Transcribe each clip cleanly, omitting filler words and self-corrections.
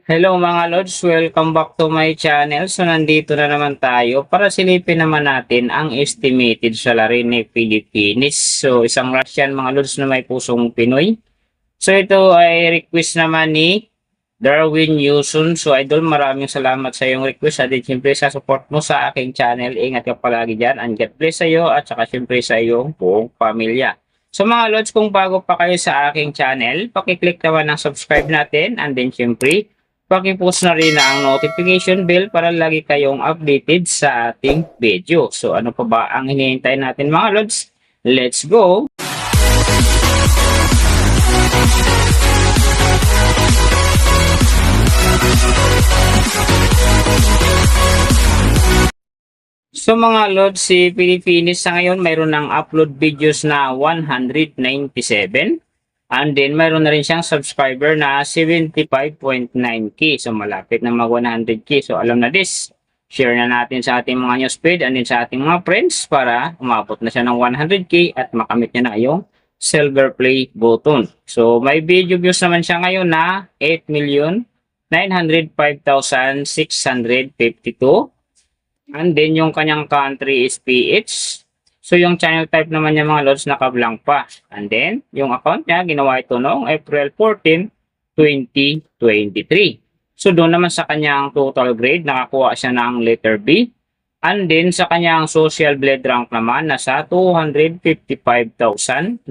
Hello mga Lods, welcome back to my channel. So nandito na naman tayo para silipin naman natin ang estimated salary ni Philippines. So isang Russian mga Lods na may pusong Pinoy. So ito ay request naman ni Darwin Yusun. So idol, maraming salamat sa iyong request at siyempre sa support mo sa aking channel. Ingat ka palagi dyan and God bless sa iyo at saka siyempre sa iyong buong pamilya. So mga Lods, kung bago pa kayo sa aking channel, pakiclick naman ng subscribe natin and then siyempre paki-post na rin ang notification bell para lagi kayong updated sa ating video. So ano pa ba ang hinihintay natin mga Lods? Let's go! So mga Lods, si Pilipinas sa ngayon mayroon ng upload videos na 197. And then, mayroon na rin siyang subscriber na 75.9k. So, malapit na mag 100k. So, alam na this. Share na natin sa ating mga newsfeed and then sa ating mga friends para umabot na siya ng 100k at makamit niya na yung silver play button. So, may video views naman siya ngayon na 8,905,652. And then, yung kanyang country is PH. So, yung channel type naman niya mga Lods naka-blank pa. And then, yung account niya, ginawa ito noong April 14, 2023. So, doon naman sa kanyang total grade, nakakuha siya ng letter B. And then, sa kanyang social blade rank naman, nasa 255,094.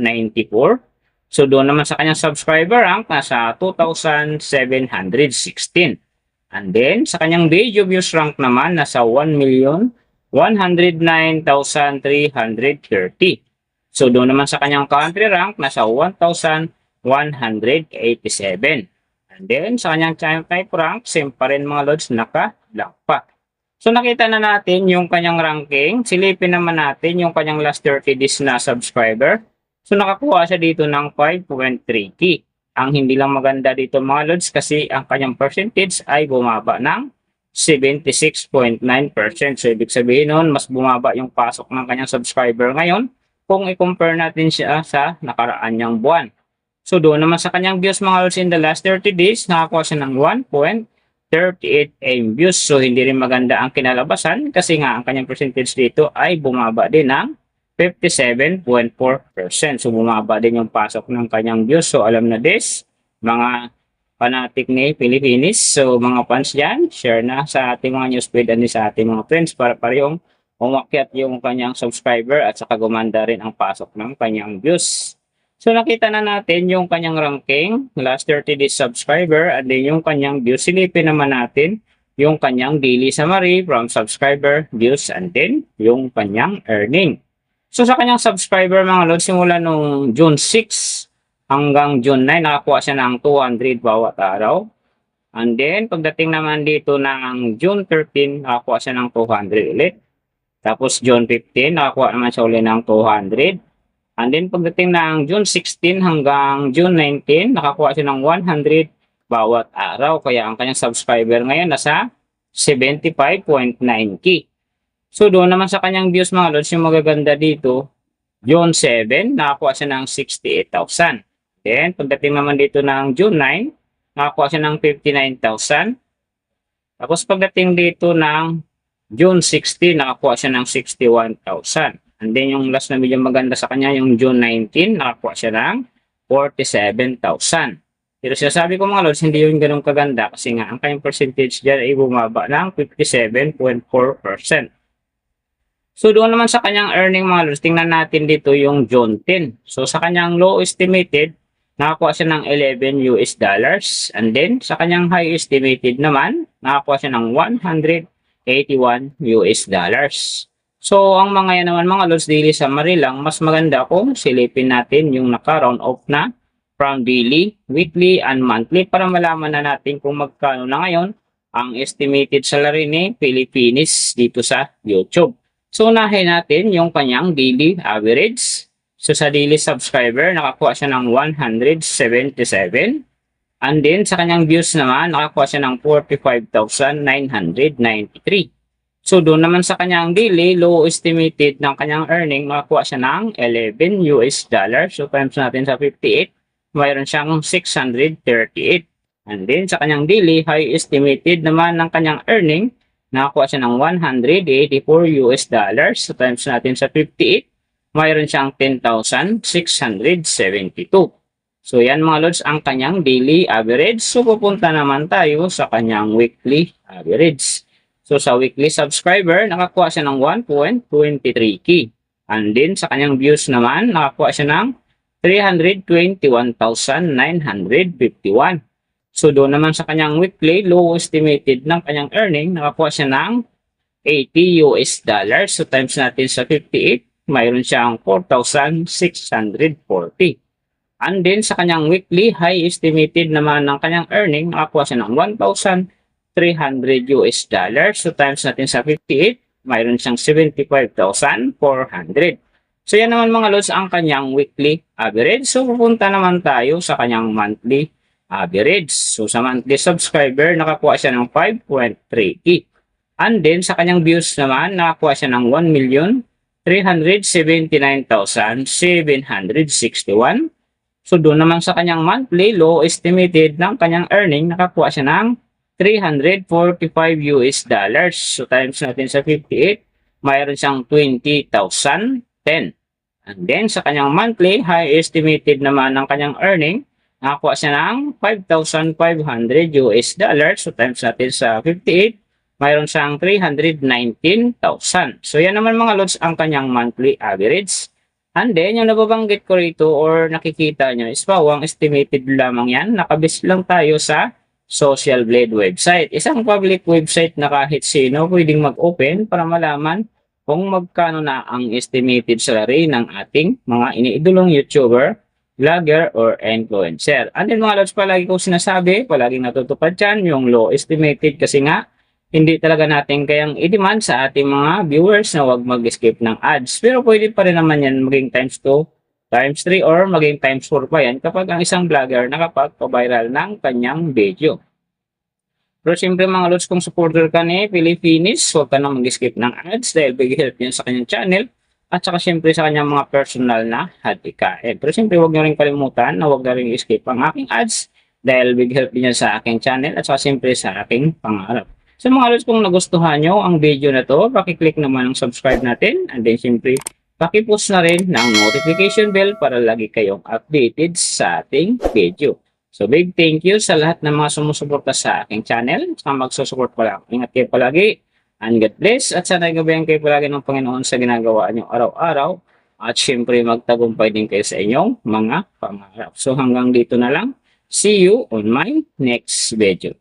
So, doon naman sa kanyang subscriber rank, nasa 2,716. And then, sa kanyang video views rank naman, nasa 1,109,330. So, doon naman sa kanyang country rank, nasa 1,187. And then, sa kanyang channel type rank, same pa rin mga Lods, naka-blank pa. So, nakita na natin yung kanyang ranking. Silipin naman natin yung kanyang last 30 days na subscriber. So, nakakuha siya dito ng 5.3k. Ang hindi lang maganda dito mga Lods kasi ang kanyang percentage ay bumaba ng 76.9%. So, ibig sabihin nun, mas bumaba yung pasok ng kanyang subscriber ngayon kung i-compare natin siya sa nakaraan niyang buwan. So, doon naman sa kanyang views mga Lods in the last 30 days, nakakuha siya ng 1.38 AM views. So, hindi rin maganda ang kinalabasan kasi nga ang kanyang percentage dito ay bumaba din ng 57.4%. So, bumaba din yung pasok ng kanyang views. So, alam na this, mga fanatic ni Pilipinas. So, mga fans dyan, share na sa ating mga newsfeed and sa ating mga friends para parehong umakyat yung kanyang subscriber at saka gumanda rin ang pasok ng kanyang views. So, nakita na natin yung kanyang ranking, last 30 days subscriber, and then yung kanyang views. Silipin naman natin yung kanyang daily summary from subscriber, views, and then yung kanyang earning. So, sa kanyang subscriber mga Lods, simula nung June 6, hanggang June 9, nakakuha siya ng 200 bawat araw. And then, pagdating naman dito ng June 13, nakakuha siya ng 200 ulit. Tapos, June 15, nakakuha naman siya ulit ng 200. And then, pagdating ng June 16 hanggang June 19, nakakuha siya ng 100 bawat araw. Kaya, ang kanyang subscriber ngayon nasa 75.9k. So, doon naman sa kanyang views mga Lods, yung magaganda dito, June 7, nakakuha siya ng 68,000. Then, pagdating naman dito ng June 9, nakakuha siya ng 59,000. Tapos, pagdating dito ng June 16, nakakuha siya ng 61,000. And then, yung last na medyo maganda sa kanya, yung June 19, nakakuha siya ng 47,000. Pero sinasabi ko mga Lods, hindi yun ganun kaganda kasi nga, ang kanyang percentage dyan ay bumaba ng 57.4%. So, doon naman sa kanyang earning mga Lods, tingnan natin dito yung June 10. So, sa kanyang low estimated, nakakuha siya ng $11. And then, sa kanyang high estimated naman, nakakuha siya ng $181. So, ang mga yan naman mga Lods, daily summary lang, mas maganda kung silipin natin yung naka-round off na from daily, weekly, and monthly para malaman na natin kung magkano na ngayon ang estimated salary ni Pilipinas dito sa YouTube. So, unahin natin yung kanyang daily average. So, sa daily subscriber, nakakuha siya ng 177. And then, sa kanyang views naman, nakakuha siya ng 45,993. So, doon naman sa kanyang daily, low estimated ng kanyang earning, nakakuha siya ng $11. So, times natin sa 58, mayroon siyang 638. And then sa kanyang daily high estimated naman ng kanyang earning, nakakuha siya ng 184 US dollars. So times natin sa 58, mayroon siyang 10,672. So yan mga lods ang kanyang daily average. So pupunta naman tayo sa kanyang weekly average. So sa weekly subscriber, nakakuha siya ng 1.23k. And then sa kanyang views naman, nakakuha siya ng 321,951. So doon naman sa kanyang weekly low estimated ng kanyang earning, nakakuha siya ng 80 US dollars. So times natin sa 58, mayroon siyang 4,640. And then sa kanyang weekly high estimated naman ng kanyang earning, nakakuha siya ng 1,300 US dollars. So times natin sa 58, mayroon siyang 75,400. So yan naman mga lods ang kanyang weekly average. So pupunta naman tayo sa kanyang monthly average. So sa monthly subscriber, nakakuha siya ng 5.3k. And then sa kanyang views naman, nakakuha siya ng 1,379,761. So doon naman sa kanyang monthly low estimated ng kanyang earning, nakakuha siya ng 345 US dollars. So times natin sa 58, mayroon siyang 20,010. And then sa kanyang monthly high estimated naman ng kanyang earning, nakakuha siya ng 5,500 US dollars. So times natin sa 58, mayroon siyang 319,000. So yan naman mga lods ang kanyang monthly average. And then, yung nababanggit ko rito or nakikita nyo is pawang estimated lamang yan. Nakabase lang tayo sa Social Blade website. Isang public website na kahit sino pwedeng mag-open para malaman kung magkano na ang estimated salary ng ating mga iniidolong YouTuber, vlogger, or influencer. And then mga lods, palagi kong sinasabi, palaging natutupad dyan yung low estimated kasi nga hindi talaga natin kayang i-demand sa ating mga viewers na huwag mag-skip ng ads. Pero pwede pa rin naman yan maging times 2, times 3, or maging times 4 pa yan kapag ang isang vlogger nakapag-viral ng kanyang video. Pero siyempre mga lods, kung supporter ka ni Pilipinis, huwag ka na mag-skip ng ads dahil big help yan sa kanyang channel at saka siyempre sa kanyang mga personal na hadikain. Pero siyempre huwag nyo rin kalimutan na huwag na rin skip ang aking ads dahil big help din yan sa aking channel at saka siyempre sa aking pangarap. So mga lods, kung nagustuhan nyo ang video na to, pakiclick naman ang subscribe natin. And then siyempre, pakipush na rin ng notification bell para lagi kayong updated sa ating video. So big thank you sa lahat ng mga sumusuporta sa aking channel. Saka magsusupport pala. Ingat kayo palagi. And God bless. At sana gabayan kayo palagi ng Panginoon sa ginagawa nyo araw-araw. At siyempre magtagumpay din kayo sa inyong mga pangarap. So hanggang dito na lang. See you on my next video.